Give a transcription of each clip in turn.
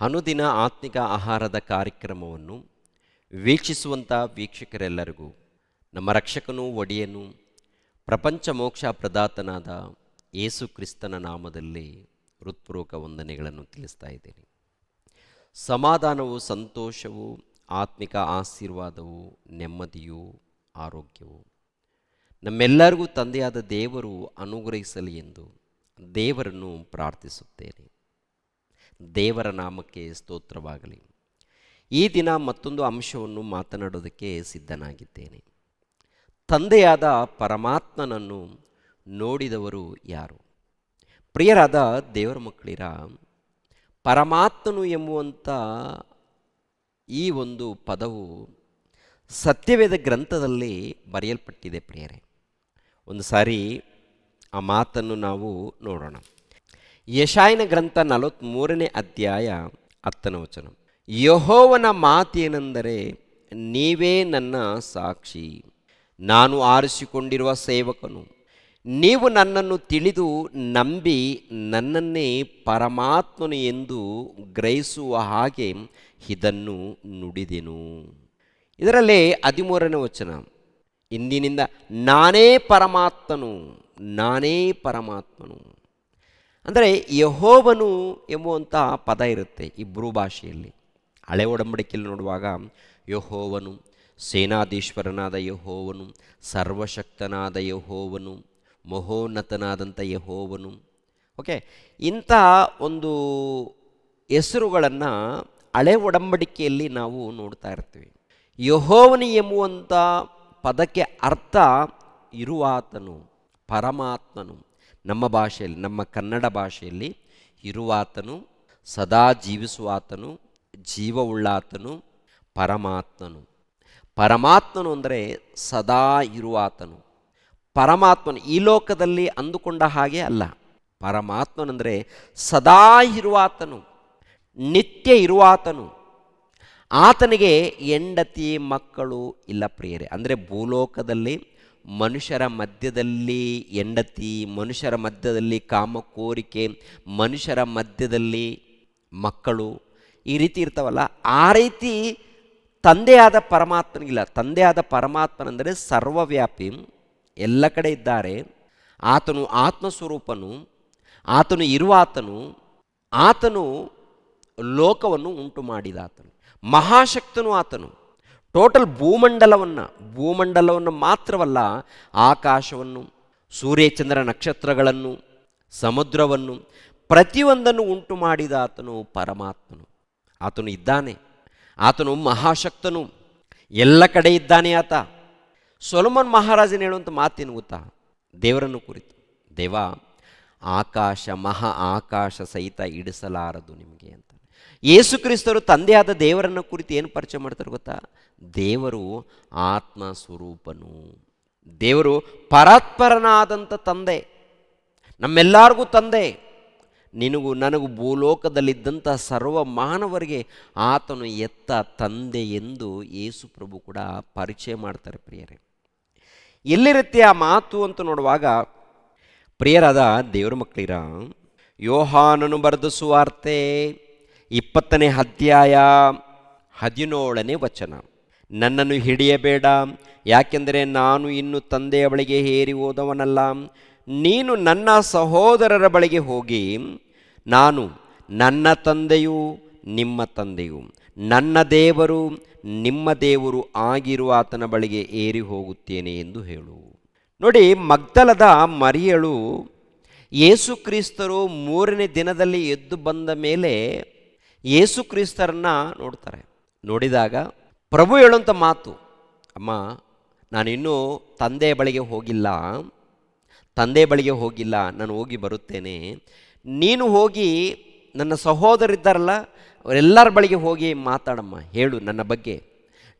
ಅನುದಿನ ಆತ್ಮಿಕ ಆಹಾರದ ಕಾರ್ಯಕ್ರಮವನ್ನು ವೀಕ್ಷಿಸುವಂಥ ವೀಕ್ಷಕರೆಲ್ಲರಿಗೂ ನಮ್ಮ ರಕ್ಷಕನೂ ಒಡೆಯನು ಪ್ರಪಂಚ ಮೋಕ್ಷ ಪ್ರದಾತನಾದ ಯೇಸು ಕ್ರಿಸ್ತನ ನಾಮದಲ್ಲಿ ಹೃತ್ಪೂರ್ವಕ ವಂದನೆಗಳನ್ನು ತಿಳಿಸ್ತಾ ಇದ್ದೇನೆ. ಸಮಾಧಾನವು, ಸಂತೋಷವು, ಆತ್ಮಿಕ ಆಶೀರ್ವಾದವು, ನೆಮ್ಮದಿಯು, ಆರೋಗ್ಯವು ನಮ್ಮೆಲ್ಲರಿಗೂ ತಂದೆಯಾದ ದೇವರು ಅನುಗ್ರಹಿಸಲಿ ಎಂದು ದೇವರನ್ನು ಪ್ರಾರ್ಥಿಸುತ್ತೇನೆ. ದೇವರ ನಾಮಕ್ಕೆ ಸ್ತೋತ್ರವಾಗಲಿ. ಈ ದಿನ ಮತ್ತೊಂದು ಅಂಶವನ್ನು ಮಾತನಾಡೋದಕ್ಕೆ ಸಿದ್ಧನಾಗಿದ್ದೇನೆ. ತಂದೆಯಾದ ಪರಮಾತ್ಮನನ್ನು ನೋಡಿದವರು ಯಾರು? ಪ್ರಿಯರಾದ ದೇವರ ಮಕ್ಕಳಿರ, ಪರಮಾತ್ಮನು ಎಂಬುವಂಥ ಈ ಒಂದು ಪದವು ಸತ್ಯವೇದ ಗ್ರಂಥದಲ್ಲಿ ಬರೆಯಲ್ಪಟ್ಟಿದೆ. ಪ್ರಿಯರೇ, ಒಂದು ಸಾರಿ ಆ ಮಾತನ್ನು ನಾವು ನೋಡೋಣ. ಯೆಶಾಯನ ಗ್ರಂಥ 43ನೇ ಅಧ್ಯಾಯ 10ನೇ ವಚನ. ಯೆಹೋವನ ಮಾತೇನೆಂದರೆ, ನೀವೇ ನನ್ನ ಸಾಕ್ಷಿ, ನಾನು ಆರಿಸಿಕೊಂಡಿರುವ ಸೇವಕನು, ನೀವು ನನ್ನನ್ನು ತಿಳಿದು ನಂಬಿ ನನ್ನನ್ನೇ ಪರಮಾತ್ಮನು ಎಂದು ಗ್ರಹಿಸುವ ಹಾಗೆ ಇದನ್ನು ನುಡಿದೆನು. ಇದರಲ್ಲಿ 13ನೇ ವಚನ, ಇಂದಿನಿಂದ ನಾನೇ ಪರಮಾತ್ಮನು, ನಾನೇ ಪರಮಾತ್ಮನು. ಅಂದರೆ ಯೆಹೋವನು ಎಂಬುವಂಥ ಪದ ಇರುತ್ತೆ ಇಬ್ರೂ ಭಾಷೆಯಲ್ಲಿ. ಹಳೆ ಒಡಂಬಡಿಕೆಯಲ್ಲಿ ನೋಡುವಾಗ ಯೆಹೋವನು, ಸೇನಾಧೀಶ್ವರನಾದ ಯೆಹೋವನು, ಸರ್ವಶಕ್ತನಾದ ಯೆಹೋವನು, ಮಹೋನ್ನತನಾದಂಥ ಯೆಹೋವನು. ಓಕೆ, ಇಂಥ ಒಂದು ಹೆಸರುಗಳನ್ನು ಹಳೆ ಒಡಂಬಡಿಕೆಯಲ್ಲಿ ನಾವು ನೋಡ್ತಾ ಇರ್ತೀವಿ. ಯೆಹೋವನು ಎಂಬುವಂಥ ಪದಕ್ಕೆ ಅರ್ಥ ಇರುವಾತನು, ಪರಮಾತ್ಮನು. ನಮ್ಮ ಭಾಷೆಯಲ್ಲಿ, ನಮ್ಮ ಕನ್ನಡ ಭಾಷೆಯಲ್ಲಿ ಇರುವಾತನು, ಸದಾ ಜೀವಿಸುವಾತನು, ಜೀವವುಳ್ಳಾತನು, ಪರಮಾತ್ಮನು. ಪರಮಾತ್ಮನು ಅಂದರೆ ಸದಾ ಇರುವಾತನು. ಪರಮಾತ್ಮನು ಈ ಲೋಕದಲ್ಲಿ ಅಂದುಕೊಂಡ ಹಾಗೆ ಅಲ್ಲ. ಪರಮಾತ್ಮನೆಂದರೆ ಸದಾ ಇರುವಾತನು, ನಿತ್ಯ ಇರುವಾತನು. ಆತನಿಗೆ ಹೆಂಡತಿ ಮಕ್ಕಳು ಇಲ್ಲ. ಪ್ರಿಯರೇ, ಅಂದರೆ ಭೂಲೋಕದಲ್ಲಿ ಮನುಷ್ಯರ ಮಧ್ಯದಲ್ಲಿ ಹೆಂಡತಿ, ಮನುಷ್ಯರ ಮಧ್ಯದಲ್ಲಿ ಕಾಮ ಕೋರಿಕೆ, ಮನುಷ್ಯರ ಮಧ್ಯದಲ್ಲಿ ಮಕ್ಕಳು, ಈ ರೀತಿ ಇರ್ತಾವಲ್ಲ, ಆ ರೀತಿ ತಂದೆಯಾದ ಪರಮಾತ್ಮನಿಗಿಲ್ಲ. ತಂದೆಯಾದ ಪರಮಾತ್ಮನೆಂದರೆ ಸರ್ವವ್ಯಾಪಿ, ಎಲ್ಲ ಕಡೆ ಇದ್ದಾರೆ. ಆತನು ಆತ್ಮಸ್ವರೂಪನು, ಆತನು ಇರುವಾತನು, ಆತನು ಲೋಕವನ್ನು ಉಂಟು ಮಾಡಿದಾತನು, ಮಹಾಶಕ್ತನು ಆತನು. ಟೋಟಲ್ ಭೂಮಂಡಲವನ್ನು ಮಾತ್ರವಲ್ಲ, ಆಕಾಶವನ್ನು, ಸೂರ್ಯಚಂದ್ರ ನಕ್ಷತ್ರಗಳನ್ನು, ಸಮುದ್ರವನ್ನು, ಪ್ರತಿಯೊಂದನ್ನು ಉಂಟು ಮಾಡಿದ ಆತನು ಪರಮಾತ್ಮನು. ಆತನು ಇದ್ದಾನೆ, ಆತನು ಮಹಾಶಕ್ತನು, ಎಲ್ಲ ಕಡೆ ಇದ್ದಾನೆ ಆತ. ಸೊಲೊಮನ್ ಮಹಾರಾಜನ ಹೇಳುವಂಥ ಮಾತೇನು ಗೊತ್ತಾ ದೇವರನ್ನು ಕುರಿತು? ದೇವ ಆಕಾಶ, ಮಹಾ ಆಕಾಶ ಸಹಿತ ಇಡಿಸಲಾರದು ನಿಮಗೆ ಅಂತ. ಯೇಸು ಕ್ರಿಸ್ತರು ತಂದೆಯಾದ ದೇವರನ್ನು ಕುರಿತು ಏನು ಪರಿಚಯ ಮಾಡ್ತಾರೆ ಗೊತ್ತಾ? ದೇವರು ಆತ್ಮ ಸ್ವರೂಪನು, ದೇವರು ಪರಾತ್ಪರನಾದಂಥ ತಂದೆ, ನಮ್ಮೆಲ್ಲರಿಗೂ ತಂದೆ. ನಿನಗೂ ನನಗೂ ಭೂಲೋಕದಲ್ಲಿದ್ದಂಥ ಸರ್ವ ಮಾನವರಿಗೆ ಆತನು ಎತ್ತ ತಂದೆ ಎಂದು ಯೇಸು ಪ್ರಭು ಕೂಡ ಪರಿಚಯ ಮಾಡ್ತಾರೆ. ಪ್ರಿಯರೇ, ಎಲ್ಲಿರುತ್ತೆ ಆ ಮಾತು ಅಂತ ನೋಡುವಾಗ, ಪ್ರಿಯರಾದ ದೇವರ ಮಕ್ಕಳಿರ, ಯೋಹಾನನು ಬರೆದ ಸುವಾರ್ತೆ 20ನೇ ಅಧ್ಯಾಯ 17ನೇ ವಚನ. ನನ್ನನ್ನು ಹಿಡಿಯಬೇಡ, ಯಾಕೆಂದರೆ ನಾನು ಇನ್ನು ತಂದೆಯ ಬಳಿಗೆ ಏರಿ ಹೋದವನಲ್ಲ. ನೀನು ನನ್ನ ಸಹೋದರರ ಬಳಿಗೆ ಹೋಗಿ, ನಾನು ನನ್ನ ತಂದೆಯು ನಿಮ್ಮ ತಂದೆಯು, ನನ್ನ ದೇವರು ನಿಮ್ಮ ದೇವರು ಆಗಿರುವ ಆತನ ಬಳಿಗೆ ಏರಿ ಹೋಗುತ್ತೇನೆ ಎಂದು ಹೇಳು. ನೋಡಿ, ಮಗ್ದಲದ ಮರಿಯಳು ಯೇಸು ಕ್ರಿಸ್ತರು 3ನೇ ದಿನದಲ್ಲಿ ಎದ್ದು ಬಂದ ಮೇಲೆ ಯೇಸು ಕ್ರಿಸ್ತರನ್ನ ನೋಡ್ತಾರೆ. ನೋಡಿದಾಗ ಪ್ರಭು ಹೇಳುವಂಥ ಮಾತು, ಅಮ್ಮ, ನಾನಿನ್ನೂ ತಂದೆಯ ಬಳಿಗೆ ಹೋಗಿಲ್ಲ, ನಾನು ಹೋಗಿ ಬರುತ್ತೇನೆ. ನೀನು ಹೋಗಿ ನನ್ನ ಸಹೋದರಿದ್ದಾರಲ್ಲ ಅವರೆಲ್ಲರ ಬಳಿಗೆ ಹೋಗಿ ಮಾತಾಡಮ್ಮ, ಹೇಳು ನನ್ನ ಬಗ್ಗೆ.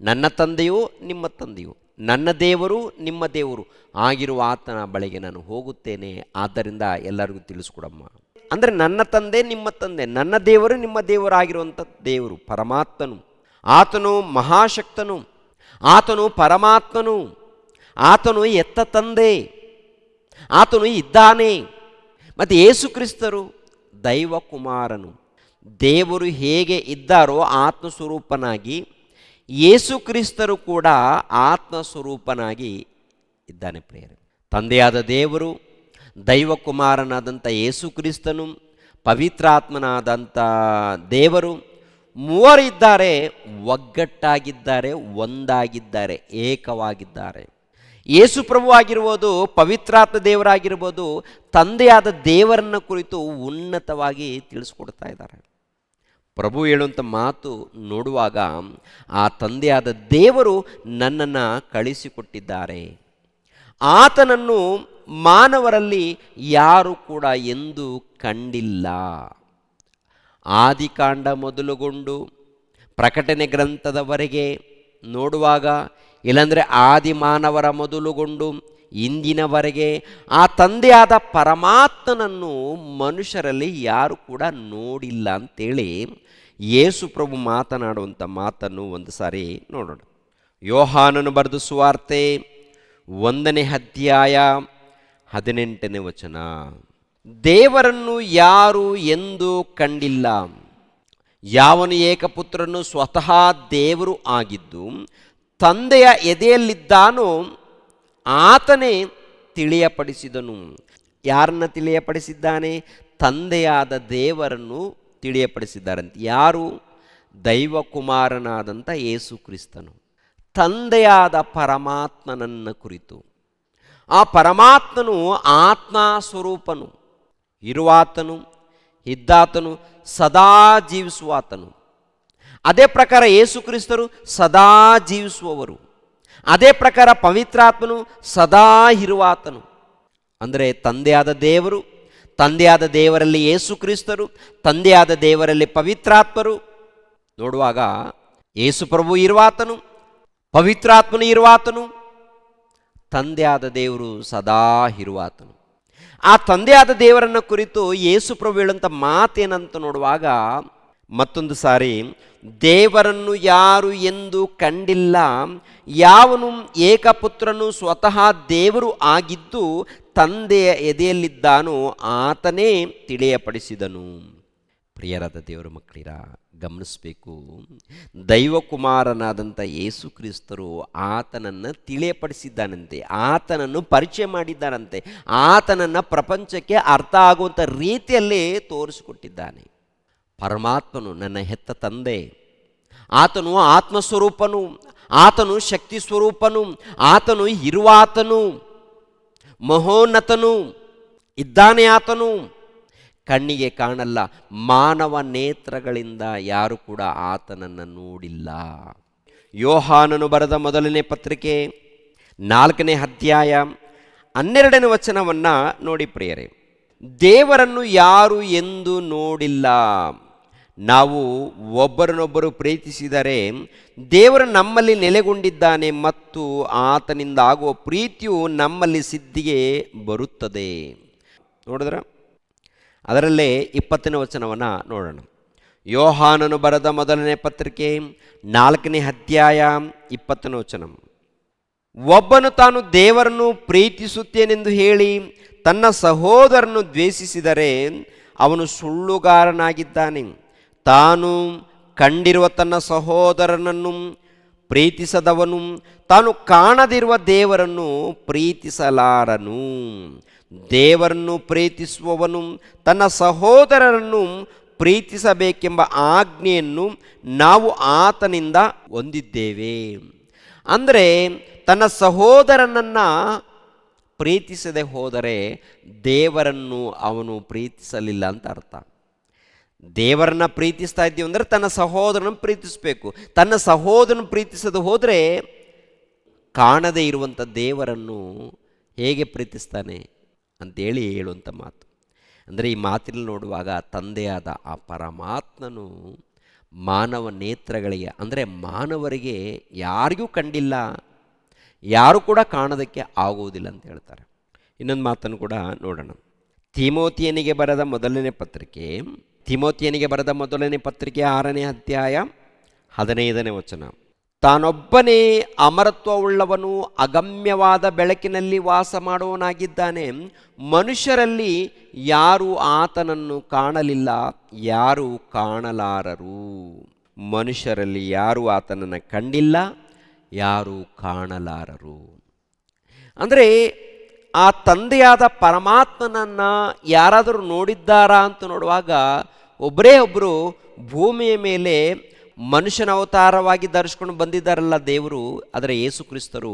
ನನ್ನ ತಂದೆಯು ನಿಮ್ಮ ತಂದೆಯು, ನನ್ನ ದೇವರು ನಿಮ್ಮ ದೇವರು ಆಗಿರುವ ಆತನ ಬಳಿಗೆ ನಾನು ಹೋಗುತ್ತೇನೆ. ಆದ್ದರಿಂದ ಎಲ್ಲರಿಗೂ ತಿಳಿಸ್ಕೊಡಮ್ಮ. ಅಂದರೆ ನನ್ನ ತಂದೆ ನಿಮ್ಮ ತಂದೆ, ನನ್ನ ದೇವರು ನಿಮ್ಮ ದೇವರು ಆಗಿರುವಂಥ ದೇವರು ಪರಮಾತ್ಮನು. ಆತನು ಮಹಾಶಕ್ತನು, ಆತನು ಪರಮಾತ್ಮನು, ಆತನು ಎತ್ತ ತಂದೆ, ಆತನು ಇದ್ದಾನೆ. ಮತ್ತು ಯೇಸು ಕ್ರಿಸ್ತರು ದೈವ ಕುಮಾರನು, ದೇವರು ಹೇಗೆ ಇದ್ದಾರೋ ಆತ್ಮಸ್ವರೂಪನಾಗಿ ಯೇಸು ಕ್ರಿಸ್ತರು ಕೂಡ ಆತ್ಮಸ್ವರೂಪನಾಗಿ ಇದ್ದಾನೆ ಪ್ರಿಯರೇ. ತಂದೆಯಾದ ದೇವರು, ದೈವಕುಮಾರನಾದಂಥ ಯೇಸು ಕ್ರಿಸ್ತನು, ಪವಿತ್ರಾತ್ಮನಾದಂಥ ದೇವರು ಮೂವರಿದ್ದಾರೆ, ಒಗ್ಗಟ್ಟಾಗಿದ್ದಾರೆ, ಒಂದಾಗಿದ್ದಾರೆ, ಏಕವಾಗಿದ್ದಾರೆ. ಯೇಸು ಪ್ರಭು ಆಗಿರ್ಬೋದು, ಪವಿತ್ರಾತ್ಮ ದೇವರಾಗಿರ್ಬೋದು, ತಂದೆಯಾದ ದೇವರನ್ನ ಕುರಿತು ಉನ್ನತವಾಗಿ ತಿಳಿಸ್ಕೊಡ್ತಾ ಇದ್ದಾರೆ. ಪ್ರಭು ಹೇಳುವಂಥ ಮಾತು ನೋಡುವಾಗ ಆ ತಂದೆಯಾದ ದೇವರು ನನ್ನನ್ನು ಕಳಿಸಿಕೊಟ್ಟಿದ್ದಾರೆ, ಆತನನ್ನು ಮಾನವರಲ್ಲಿ ಯಾರು ಕೂಡ ಎಂದೂ ಕಂಡಿಲ್ಲ. ಆದಿಕಾಂಡ ಮೊದಲುಗೊಂಡು ಪ್ರಕಟಣೆ ಗ್ರಂಥದವರೆಗೆ ನೋಡುವಾಗ, ಇಲ್ಲಾಂದರೆ ಆದಿಮಾನವರ ಮೊದಲುಗೊಂಡು ಇಂದಿನವರೆಗೆ ಆ ತಂದೆಯಾದ ಪರಮಾತ್ಮನನ್ನು ಮನುಷ್ಯರಲ್ಲಿ ಯಾರು ಕೂಡ ನೋಡಿಲ್ಲ ಅಂತೇಳಿ ಯೇಸು ಪ್ರಭು ಮಾತನಾಡುವಂಥ ಮಾತನ್ನು ಒಂದು ಸಾರಿ ನೋಡೋಣ. ಯೋಹಾನನು ಬರೆದ ಸುವಾರ್ತೆ 1ನೇ ಅಧ್ಯಾಯ 18ನೇ ವಚನ. ದೇವರನ್ನು ಯಾರು ಎಂದೂ ಕಂಡಿಲ್ಲ, ಯಾವನು ಏಕಪುತ್ರನು ಸ್ವತಃ ದೇವರು ಆಗಿದ್ದು ತಂದೆಯ ಎದೆಯಲ್ಲಿದ್ದಾನೋ ಆತನೇ ತಿಳಿಯಪಡಿಸಿದನು. ಯಾರನ್ನ ತಿಳಿಯಪಡಿಸಿದ್ದಾನೆ? ತಂದೆಯಾದ ದೇವರನ್ನು ತಿಳಿಯಪಡಿಸಿದ್ದಾರಂತೆ. ಯಾರು? ದೈವಕುಮಾರನಾದಂಥ ಯೇಸು ಕ್ರಿಸ್ತನು ತಂದೆಯಾದ ಪರಮಾತ್ಮನನ್ನು ಕುರಿತು. ಆ ಪರಮಾತ್ಮನು ಆತ್ಮ ಸ್ವರೂಪನು, ಇರುವಾತನು, ಇದ್ದಾತನು, ಸದಾ ಜೀವಿಸುವಾತನು. ಅದೇ ಪ್ರಕಾರ ಯೇಸು ಕ್ರಿಸ್ತರು ಸದಾ ಜೀವಿಸುವವರು. ಅದೇ ಪ್ರಕಾರ ಪವಿತ್ರಾತ್ಮನು ಸದಾ ಇರುವಾತನು. ಅಂದರೆ ತಂದೆಯಾದ ದೇವರು, ತಂದೆಯಾದ ದೇವರಲ್ಲಿ ಯೇಸು ಕ್ರಿಸ್ತರು, ತಂದೆಯಾದ ದೇವರಲ್ಲಿ ಪವಿತ್ರಾತ್ಮರು. ನೋಡುವಾಗ ಯೇಸು ಪ್ರಭು ಇರುವಾತನು, ಪವಿತ್ರಾತ್ಮನು ಇರುವಾತನು, ತಂದೆಯಾದ ದೇವರು ಸದಾ ಇರುವಾತನು. ಆ ತಂದೆಯಾದ ದೇವರನ್ನು ಕುರಿತು ಯೇಸು ಪ್ರಭು ಹೇಳುವಂಥ ಮಾತೇನಂತ ನೋಡುವಾಗ ಮತ್ತೊಂದು ಸಾರಿ, ದೇವರನ್ನು ಯಾರು ಎಂದು ಕಂಡಿಲ್ಲ, ಯಾವನು ಏಕಪುತ್ರನು ಸ್ವತಃ ದೇವರು ಆಗಿದ್ದು ತಂದೆಯ ಎದೆಯಲ್ಲಿದ್ದಾನೋ ಆತನೇ ತಿಳಿಯಪಡಿಸಿದನು. ಪ್ರಿಯರಾದ ದೇವರ ಮಕ್ಕಳಿರ, ಗಮನಿಸಬೇಕು, ದೈವಕುಮಾರನಾದಂಥ ಯೇಸು ಕ್ರಿಸ್ತರು ಆತನನ್ನು ತಿಳಿಯಪಡಿಸಿದ್ದಾನಂತೆ, ಆತನನ್ನು ಪರಿಚಯ ಮಾಡಿದ್ದಾನಂತೆ, ಆತನನ್ನು ಪ್ರಪಂಚಕ್ಕೆ ಅರ್ಥ ಆಗುವಂಥ ರೀತಿಯಲ್ಲೇ ತೋರಿಸಿಕೊಟ್ಟಿದ್ದಾನೆ. ಪರಮಾತ್ಮನು ನನ್ನ ಹೆತ್ತ ತಂದೆ, ಆತನು ಆತ್ಮಸ್ವರೂಪನು, ಆತನು ಶಕ್ತಿ ಸ್ವರೂಪನು, ಆತನು ಇರುವಾತನು, ಮಹೋನ್ನತನು ಇದ್ದಾನೆ. ಆತನು ಕಣ್ಣಿಗೆ ಕಾಣಲ್ಲ, ಮಾನವ ನೇತ್ರಗಳಿಂದ ಯಾರು ಕೂಡ ಆತನನ್ನು ನೋಡಿಲ್ಲ. ಯೋಹಾನನು ಬರೆದ ಮೊದಲನೇ ಪತ್ರಿಕೆ 4ನೇ ಅಧ್ಯಾಯ 12ನೇ ವಚನವನ್ನು ನೋಡಿ ಪ್ರಿಯರೇ. ದೇವರನ್ನು ಯಾರು ಎಂದು ನೋಡಿಲ್ಲ, ನಾವು ಒಬ್ಬರನ್ನೊಬ್ಬರು ಪ್ರೀತಿಸಿದರೆ ದೇವರು ನಮ್ಮಲ್ಲಿ ನೆಲೆಗೊಂಡಿದ್ದಾನೆ ಮತ್ತು ಆತನಿಂದ ಆಗುವ ಪ್ರೀತಿಯು ನಮ್ಮಲ್ಲಿ ಸಿದ್ಧಿಗೆ ಬರುತ್ತದೆ. ನೋಡಿದ್ರ, ಅದರಲ್ಲೇ 20ನೇ ವಚನವನ್ನು ನೋಡೋಣ. ಯೋಹಾನನು ಬರೆದ ಮೊದಲನೇ ಪತ್ರಿಕೆ 4ನೇ ಅಧ್ಯಾಯ 20ನೇ ವಚನ. ಒಬ್ಬನು ತಾನು ದೇವರನ್ನು ಪ್ರೀತಿಸುತ್ತೇನೆಂದು ಹೇಳಿ ತನ್ನ ಸಹೋದರನು ದ್ವೇಷಿಸಿದರೆ ಅವನು ಸುಳ್ಳುಗಾರನಾಗಿದ್ದಾನೆ. ತಾನು ಕಂಡಿರುವ ತನ್ನ ಸಹೋದರನನ್ನು ಪ್ರೀತಿಸದವನು ತಾನು ಕಾಣದಿರುವ ದೇವರನ್ನು ಪ್ರೀತಿಸಲಾರನು. ದೇವರನ್ನು ಪ್ರೀತಿಸುವವನು ತನ್ನ ಸಹೋದರರನ್ನು ಪ್ರೀತಿಸಬೇಕೆಂಬ ಆಜ್ಞೆಯನ್ನು ನಾವು ಆತನಿಂದ ಹೊಂದಿದ್ದೇವೆ. ಅಂದರೆ ತನ್ನ ಸಹೋದರನನ್ನು ಪ್ರೀತಿಸದೆ ಹೋದರೆ ದೇವರನ್ನು ಅವನು ಪ್ರೀತಿಸಲಿಲ್ಲ ಅಂತ ಅರ್ಥ. ದೇವರನ್ನ ಪ್ರೀತಿಸ್ತಾ ಇದ್ದೀವಿ ಅಂದರೆ ತನ್ನ ಸಹೋದರನ ಪ್ರೀತಿಸಬೇಕು. ತನ್ನ ಸಹೋದರನ ಪ್ರೀತಿಸದೆ ಹೋದರೆ ಕಾಣದೇ ಇರುವಂಥ ದೇವರನ್ನು ಹೇಗೆ ಪ್ರೀತಿಸ್ತಾನೆ ಅಂತೇಳಿ ಹೇಳುವಂಥ ಮಾತು. ಅಂದರೆ ಈ ಮಾತಿನಲ್ಲಿ ನೋಡುವಾಗ ತಂದೆಯಾದ ಆ ಪರಮಾತ್ಮನು ಮಾನವ ನೇತ್ರಗಳಿಗೆ, ಅಂದರೆ ಮಾನವರಿಗೆ ಯಾರಿಗೂ ಕಂಡಿಲ್ಲ, ಯಾರು ಕೂಡ ಕಾಣೋದಕ್ಕೆ ಆಗುವುದಿಲ್ಲ ಅಂತ ಹೇಳ್ತಾರೆ. ಇನ್ನೊಂದು ಮಾತನ್ನು ಕೂಡ ನೋಡೋಣ. ತಿಮೋತಿಯನಿಗೆ ಬರೆದ ಮೊದಲನೇ ಪತ್ರಿಕೆ 6ನೇ ಅಧ್ಯಾಯ 15ನೇ ವಚನ. ತಾನೊಬ್ಬನೇ ಅಮರತ್ವವುಳ್ಳವನು, ಅಗಮ್ಯವಾದ ಬೆಳಕಿನಲ್ಲಿ ವಾಸ ಮಾಡುವವನಾಗಿದ್ದಾನೆ. ಮನುಷ್ಯರಲ್ಲಿ ಯಾರೂ ಆತನನ್ನು ಕಾಣಲಿಲ್ಲ, ಯಾರೂ ಕಾಣಲಾರರು. ಮನುಷ್ಯರಲ್ಲಿ ಯಾರೂ ಆತನನ್ನು ಕಂಡಿಲ್ಲ, ಯಾರೂ ಕಾಣಲಾರರು. ಅಂದರೆ ಆ ತಂದೆಯಾದ ಪರಮಾತ್ಮನನ್ನು ಯಾರಾದರೂ ನೋಡಿದ್ದಾರಾ ಅಂತ ನೋಡುವಾಗ ಒಬ್ಬರೇ ಒಬ್ಬರು ಭೂಮಿಯ ಮೇಲೆ ಮನುಷ್ಯನ ಅವತಾರವಾಗಿ ಧರಿಸ್ಕೊಂಡು ಬಂದಿದ್ದಾರಲ್ಲ ದೇವರು, ಆದರೆ ಯೇಸು ಕ್ರಿಸ್ತರು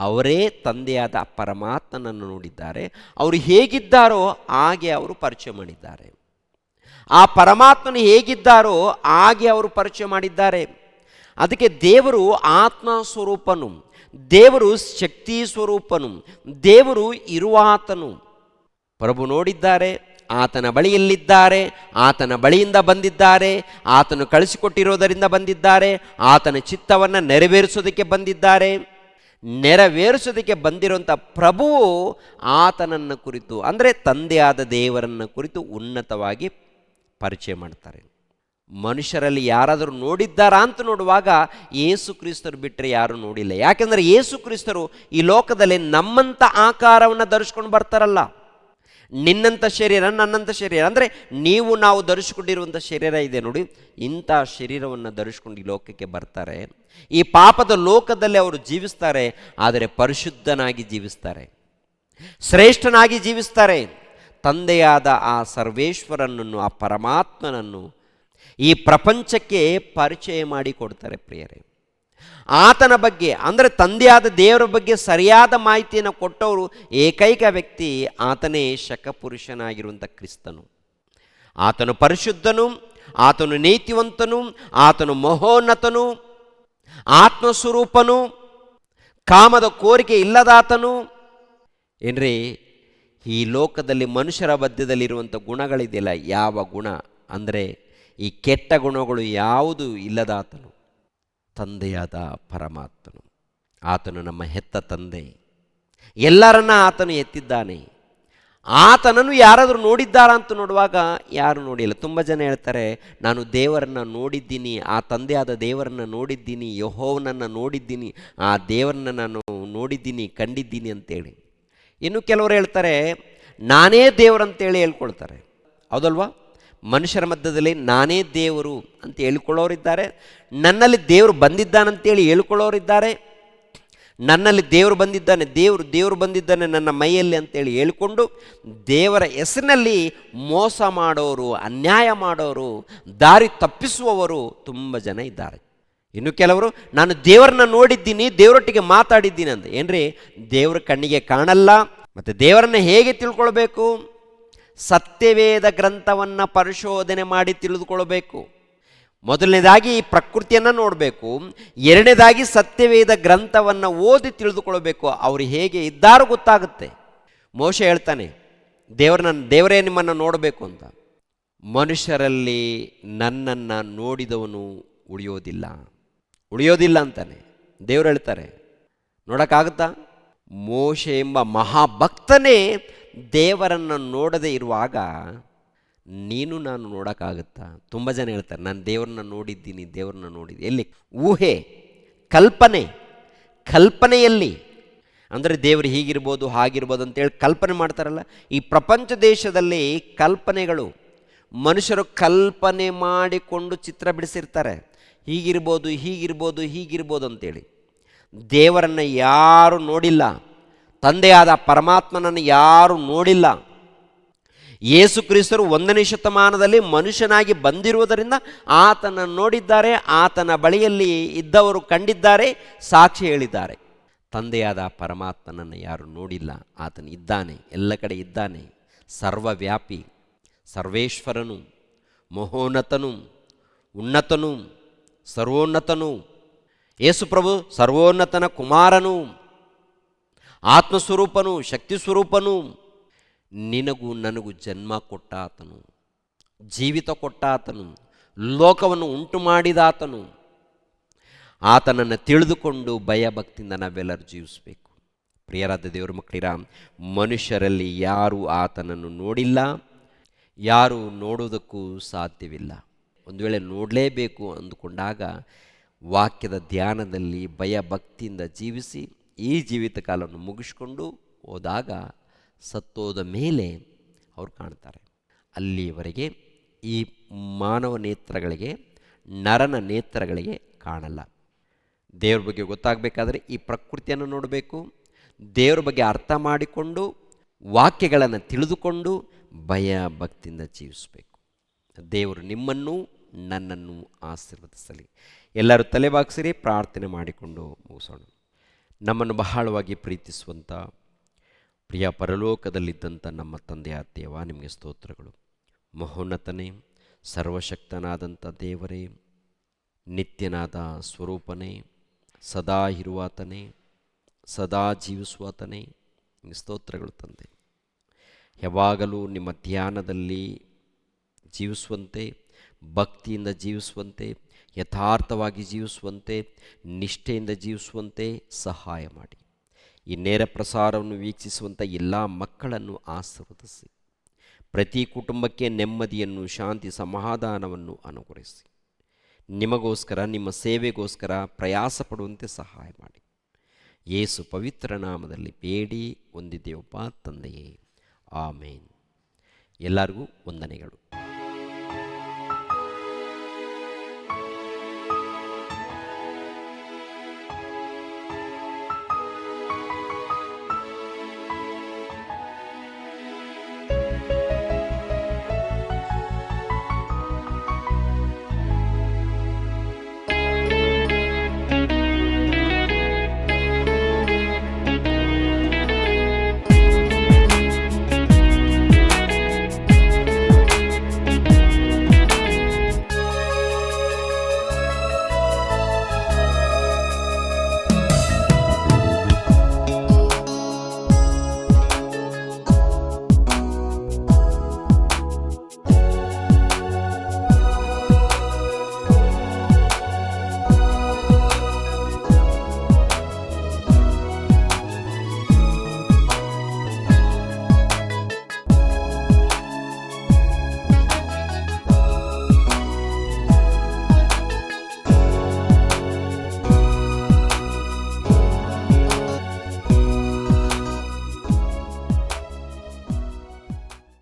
ಅವರೇ ತಂದೆಯಾದ ಪರಮಾತ್ಮನನ್ನು ನೋಡಿದ್ದಾರೆ. ಅವರು ಹೇಗಿದ್ದಾರೋ ಹಾಗೆ ಅವರು ಪರಿಚಯ ಮಾಡಿದ್ದಾರೆ. ಆ ಪರಮಾತ್ಮನು ಹೇಗಿದ್ದಾರೋ ಹಾಗೆ ಅವರು ಪರಿಚಯ ಮಾಡಿದ್ದಾರೆ. ಅದಕ್ಕೆ ದೇವರು ಆತ್ಮ ಸ್ವರೂಪನು, ದೇವರು ಶಕ್ತಿ ಸ್ವರೂಪನು, ದೇವರು ಇರುವಾತನು. ಪ್ರಭು ನೋಡಿದ್ದಾರೆ, ಆತನ ಬಳಿಯಲ್ಲಿದ್ದಾರೆ, ಆತನ ಬಳಿಯಿಂದ ಬಂದಿದ್ದಾರೆ, ಆತನು ಕಳಿಸಿಕೊಟ್ಟಿರೋದರಿಂದ ಬಂದಿದ್ದಾರೆ, ಆತನ ಚಿತ್ತವನ್ನು ನೆರವೇರಿಸೋದಕ್ಕೆ ಬಂದಿದ್ದಾರೆ. ನೆರವೇರಿಸೋದಕ್ಕೆ ಬಂದಿರುವಂಥ ಪ್ರಭುವು ಆತನನ್ನು ಕುರಿತು, ಅಂದರೆ ತಂದೆಯಾದ ದೇವರನ್ನು ಕುರಿತು ಉನ್ನತವಾಗಿ ಪರಿಚಯ ಮಾಡ್ತಾರೆ. ಮನುಷ್ಯರಲ್ಲಿ ಯಾರಾದರೂ ನೋಡಿದ್ದಾರಾ ಅಂತ ನೋಡುವಾಗ ಯೇಸು ಕ್ರಿಸ್ತರು ಬಿಟ್ಟರೆ ಯಾರೂ ನೋಡಿಲ್ಲ. ಯಾಕೆಂದರೆ ಯೇಸು ಕ್ರಿಸ್ತರು ಈ ಲೋಕದಲ್ಲಿ ನಮ್ಮಂಥ ಆಕಾರವನ್ನು ಧರಿಸ್ಕೊಂಡು ಬರ್ತಾರಲ್ಲ. ನಿನ್ನಂಥ ಶರೀರ, ನನ್ನಂಥ ಶರೀರ, ಅಂದರೆ ನಾವು ಧರಿಸ್ಕೊಂಡಿರುವಂಥ ಶರೀರ ಇದೆ ನೋಡಿ, ಇಂಥ ಶರೀರವನ್ನು ಧರಿಸ್ಕೊಂಡು ಈ ಲೋಕಕ್ಕೆ ಬರ್ತಾರೆ. ಈ ಪಾಪದ ಲೋಕದಲ್ಲಿ ಅವರು ಜೀವಿಸ್ತಾರೆ, ಆದರೆ ಪರಿಶುದ್ಧನಾಗಿ ಜೀವಿಸ್ತಾರೆ, ಶ್ರೇಷ್ಠನಾಗಿ ಜೀವಿಸ್ತಾರೆ. ತಂದೆಯಾದ ಆ ಸರ್ವೇಶ್ವರನನ್ನು, ಆ ಪರಮಾತ್ಮನನ್ನು ಈ ಪ್ರಪಂಚಕ್ಕೆ ಪರಿಚಯ ಮಾಡಿ ಕೊಡ್ತಾರೆ. ಪ್ರಿಯರೇ, ಆತನ ಬಗ್ಗೆ, ಅಂದರೆ ತಂದೆಯಾದ ದೇವರ ಬಗ್ಗೆ ಸರಿಯಾದ ಮಾಹಿತಿಯನ್ನು ಕೊಟ್ಟವರು ಏಕೈಕ ವ್ಯಕ್ತಿ ಆತನೇ ಶಕಪುರುಷನಾಗಿರುವಂಥ ಕ್ರಿಸ್ತನು. ಆತನು ಪರಿಶುದ್ಧನು, ಆತನು ನೀತಿವಂತನು, ಆತನು ಮಹೋನ್ನತನು, ಆತ್ಮಸ್ವರೂಪನು, ಕಾಮದ ಕೋರಿಕೆ ಇಲ್ಲದಾತನು. ಏನ್ರಿ, ಈ ಲೋಕದಲ್ಲಿ ಮನುಷ್ಯರ ಮಧ್ಯದಲ್ಲಿರುವಂಥ ಗುಣಗಳಿದೆಯಲ್ಲ, ಯಾವ ಗುಣ ಅಂದರೆ ಈ ಕೆಟ್ಟ ಗುಣಗಳು ಯಾವುದು ಇಲ್ಲದಾತನು ತಂದೆಯಾದ ಪರಮಾತ್ಮನು. ಆತನು ನಮ್ಮ ಹೆತ್ತ ತಂದೆ, ಎಲ್ಲರನ್ನ ಆತನು ಎತ್ತಿದ್ದಾನೆ. ಆತನನ್ನು ಯಾರಾದರೂ ನೋಡಿದ್ದಾರಾ ಅಂತ ನೋಡುವಾಗ ಯಾರು ನೋಡಿಲ್ಲ. ತುಂಬ ಜನ ಹೇಳ್ತಾರೆ, ನಾನು ದೇವರನ್ನು ನೋಡಿದ್ದೀನಿ, ಆ ತಂದೆಯಾದ ದೇವರನ್ನು ನೋಡಿದ್ದೀನಿ, ಯೆಹೋವನನ್ನು ನೋಡಿದ್ದೀನಿ, ಆ ದೇವರನ್ನು ನಾನು ನೋಡಿದ್ದೀನಿ, ಕಂಡಿದ್ದೀನಿ ಅಂತೇಳಿ. ಇನ್ನು ಕೆಲವರು ಹೇಳ್ತಾರೆ, ನಾನೇ ದೇವರಂತೇಳಿ ಹೇಳ್ಕೊಳ್ತಾರೆ. ಹೌದಲ್ವಾ? ಮನುಷ್ಯರ ಮಧ್ಯದಲ್ಲಿ ನಾನೇ ದೇವರು ಅಂತ ಹೇಳ್ಕೊಳ್ಳೋರಿದ್ದಾರೆ, ನನ್ನಲ್ಲಿ ದೇವರು ಬಂದಿದ್ದಾನಂತೇಳಿ ಹೇಳ್ಕೊಳ್ಳೋರಿದ್ದಾರೆ, ನನ್ನಲ್ಲಿ ದೇವರು ಬಂದಿದ್ದಾನೆ, ದೇವರು ಬಂದಿದ್ದಾನೆ ನನ್ನ ಮೈಯಲ್ಲಿ ಅಂತೇಳಿ ಹೇಳಿಕೊಂಡು ದೇವರ ಹೆಸರಿನಲ್ಲಿ ಮೋಸ ಮಾಡೋರು, ಅನ್ಯಾಯ ಮಾಡೋರು, ದಾರಿ ತಪ್ಪಿಸುವವರು ತುಂಬ ಜನ ಇದ್ದಾರೆ. ಇನ್ನು ಕೆಲವರು, ನಾನು ದೇವರನ್ನ ನೋಡಿದ್ದೀನಿ, ದೇವರೊಟ್ಟಿಗೆ ಮಾತಾಡಿದ್ದೀನಿ ಅಂತ. ಏನ್ರಿ, ದೇವರ ಕಣ್ಣಿಗೆ ಕಾಣಲ್ಲ. ಮತ್ತು ದೇವರನ್ನು ಹೇಗೆ ತಿಳ್ಕೊಳ್ಬೇಕು? ಸತ್ಯವೇದ ಗ್ರಂಥವನ್ನು ಪರಿಶೋಧನೆ ಮಾಡಿ ತಿಳಿದುಕೊಳ್ಬೇಕು. ಮೊದಲನೇದಾಗಿ ಈ ಪ್ರಕೃತಿಯನ್ನು ನೋಡಬೇಕು, ಎರಡನೇದಾಗಿ ಸತ್ಯವೇದ ಗ್ರಂಥವನ್ನು ಓದಿ ತಿಳಿದುಕೊಳ್ಬೇಕು. ಅವರು ಹೇಗೆ ಇದ್ದಾರೋ ಗೊತ್ತಾಗುತ್ತೆ. ಮೋಶೆ ಹೇಳ್ತಾನೆ, ದೇವರೇ ನಿಮ್ಮನ್ನು ನೋಡಬೇಕು ಅಂತ. ಮನುಷ್ಯರಲ್ಲಿ ನನ್ನನ್ನು ನೋಡಿದವನು ಉಳಿಯೋದಿಲ್ಲ ಅಂತಾನೆ ದೇವರು ಹೇಳ್ತಾರೆ. ನೋಡೋಕ್ಕಾಗುತ್ತಾ? ಮೋಶೆ ಎಂಬ ಮಹಾಭಕ್ತನೇ ದೇವರನ್ನು ನೋಡದೇ ಇರುವಾಗ ನಾನು ನೋಡೋಕ್ಕಾಗುತ್ತಾ? ತುಂಬ ಜನ ಹೇಳ್ತಾರೆ, ನಾನು ದೇವರನ್ನ ನೋಡಿದ್ದೀನಿ. ಎಲ್ಲಿ? ಊಹೆ, ಕಲ್ಪನೆಯಲ್ಲಿ, ಅಂದರೆ ದೇವರು ಹೀಗಿರ್ಬೋದು ಹಾಗಿರ್ಬೋದು ಅಂತೇಳಿ ಕಲ್ಪನೆ ಮಾಡ್ತಾರಲ್ಲ. ಈ ಪ್ರಪಂಚ ದೇಶದಲ್ಲಿ ಕಲ್ಪನೆಗಳು, ಮನುಷ್ಯರು ಕಲ್ಪನೆ ಮಾಡಿಕೊಂಡು ಚಿತ್ರ ಬಿಡಿಸಿರ್ತಾರೆ, ಹೀಗಿರ್ಬೋದು ಅಂತೇಳಿ. ದೇವರನ್ನು ಯಾರು ನೋಡಿಲ್ಲ, ತಂದೆಯಾದ ಪರಮಾತ್ಮನನ್ನು ಯಾರು ನೋಡಿಲ್ಲ. ಯೇಸು ಕ್ರಿಸ್ತರು 1ನೇ ಶತಮಾನದಲ್ಲಿ ಮನುಷ್ಯನಾಗಿ ಬಂದಿರುವುದರಿಂದ ಆತನನ್ನು ನೋಡಿದ್ದಾರೆ, ಆತನ ಬಳಿಯಲ್ಲಿ ಇದ್ದವರು ಕಂಡಿದ್ದಾರೆ, ಸಾಕ್ಷಿ ಹೇಳಿದ್ದಾರೆ. ತಂದೆಯಾದ ಪರಮಾತ್ಮನನ್ನು ಯಾರು ನೋಡಿಲ್ಲ. ಆತನು ಇದ್ದಾನೆ, ಎಲ್ಲ ಕಡೆ ಇದ್ದಾನೆ, ಸರ್ವವ್ಯಾಪಿ, ಸರ್ವೇಶ್ವರನು, ಮಹೋನ್ನತನು, ಉನ್ನತನು, ಸರ್ವೋನ್ನತನು. ಯೇಸು ಪ್ರಭು ಸರ್ವೋನ್ನತನ ಕುಮಾರನು, ಆತ್ಮಸ್ವರೂಪನು, ಶಕ್ತಿ ಸ್ವರೂಪನು. ನಿನಗೂ ನನಗೂ ಜನ್ಮ ಕೊಟ್ಟ ಆತನು, ಜೀವಿತ ಕೊಟ್ಟ ಆತನು, ಲೋಕವನ್ನು ಉಂಟು ಮಾಡಿದಾತನು. ಆತನನ್ನು ತಿಳಿದುಕೊಂಡು ಭಯಭಕ್ತಿಯಿಂದ ನಾವೆಲ್ಲರೂ ಜೀವಿಸಬೇಕು. ಪ್ರಿಯರಾದ ದೇವರ ಮಕ್ಕಳಿರ, ಮನುಷ್ಯರಲ್ಲಿ ಯಾರೂ ಆತನನ್ನು ನೋಡಿಲ್ಲ, ಯಾರೂ ನೋಡುವುದಕ್ಕೂ ಸಾಧ್ಯವಿಲ್ಲ. ಒಂದು ವೇಳೆ ನೋಡಲೇಬೇಕು ಅಂದುಕೊಂಡಾಗ ವಾಕ್ಯದ ಧ್ಯಾನದಲ್ಲಿ ಭಯ ಭಕ್ತಿಯಿಂದ ಜೀವಿಸಿ ಈ ಜೀವಿತ ಕಾಲವನ್ನು ಮುಗಿಸ್ಕೊಂಡು ಹೋದಾಗ ಸತ್ತೋದ ಮೇಲೆ ಅವರು ಕಾಣ್ತಾರೆ. ಅಲ್ಲಿಯವರೆಗೆ ಈ ಮಾನವ ನೇತ್ರಗಳಿಗೆ, ನರನ ನೇತ್ರಗಳಿಗೆ ಕಾಣಲ್ಲ. ದೇವ್ರ ಬಗ್ಗೆ ಗೊತ್ತಾಗಬೇಕಾದ್ರೆ ಈ ಪ್ರಕೃತಿಯನ್ನು ನೋಡಬೇಕು, ದೇವ್ರ ಬಗ್ಗೆ ಅರ್ಥ ಮಾಡಿಕೊಂಡು ವಾಕ್ಯಗಳನ್ನು ತಿಳಿದುಕೊಂಡು ಭಯ ಭಕ್ತಿಯಿಂದ ಜೀವಿಸಬೇಕು. ದೇವರು ನಿಮ್ಮನ್ನು ನನ್ನನ್ನು ಆಶೀರ್ವದಿಸಲಿ. ಎಲ್ಲರೂ ತಲೆಬಾಗಿಸಿರಿ, ಪ್ರಾರ್ಥನೆ ಮಾಡಿಕೊಂಡು ಮುಗಿಸೋಣ. ನಮ್ಮನ್ನು ಬಹಳವಾಗಿ ಪ್ರೀತಿಸುವಂಥ ಪ್ರಿಯ ಪರಲೋಕದಲ್ಲಿದ್ದಂಥ ನಮ್ಮ ತಂದೆಯ ದೇವ, ನಿಮಗೆ ಸ್ತೋತ್ರಗಳು. ಮಹೋನ್ನತನೇ, ಸರ್ವಶಕ್ತನಾದಂಥ ದೇವರೇ, ನಿತ್ಯನಾದ ಸ್ವರೂಪನೇ, ಸದಾ ಇರುವಾತನೇ, ಸದಾ ಜೀವಿಸುವಾತನೇ, ನಿಮಗೆ ಸ್ತೋತ್ರಗಳು ತಂದೆ. ಯಾವಾಗಲೂ ನಿಮ್ಮ ಧ್ಯಾನದಲ್ಲಿ ಜೀವಿಸುವಂತೆ, ಭಕ್ತಿಯಿಂದ ಜೀವಿಸುವಂತೆ, ಯಥಾರ್ಥವಾಗಿ ಜೀವಿಸುವಂತೆ, ನಿಷ್ಠೆಯಿಂದ ಜೀವಿಸುವಂತೆ ಸಹಾಯ ಮಾಡಿ. ಈ ನೇರ ಪ್ರಸಾರವನ್ನು ವೀಕ್ಷಿಸುವಂಥ ಎಲ್ಲ ಮಕ್ಕಳನ್ನು ಆಶೀರ್ವದಿಸಿ. ಪ್ರತಿ ಕುಟುಂಬಕ್ಕೆ ನೆಮ್ಮದಿಯನ್ನು, ಶಾಂತಿ, ಸಮಾಧಾನವನ್ನು ಅನುಗ್ರಹಿಸಿ. ನಿಮಗೋಸ್ಕರ, ನಿಮ್ಮ ಸೇವೆಗೋಸ್ಕರ ಪ್ರಯಾಸ ಪಡುವಂತೆ ಸಹಾಯ ಮಾಡಿ. ಯೇಸು ಪವಿತ್ರ ನಾಮದಲ್ಲಿ ಬೇಡಿ ಹೊಂದಿದ್ದೇವಪ್ಪ ತಂದೆಯೇ, ಆಮೇನ್. ಎಲ್ಲರಿಗೂ ವಂದನೆಗಳು.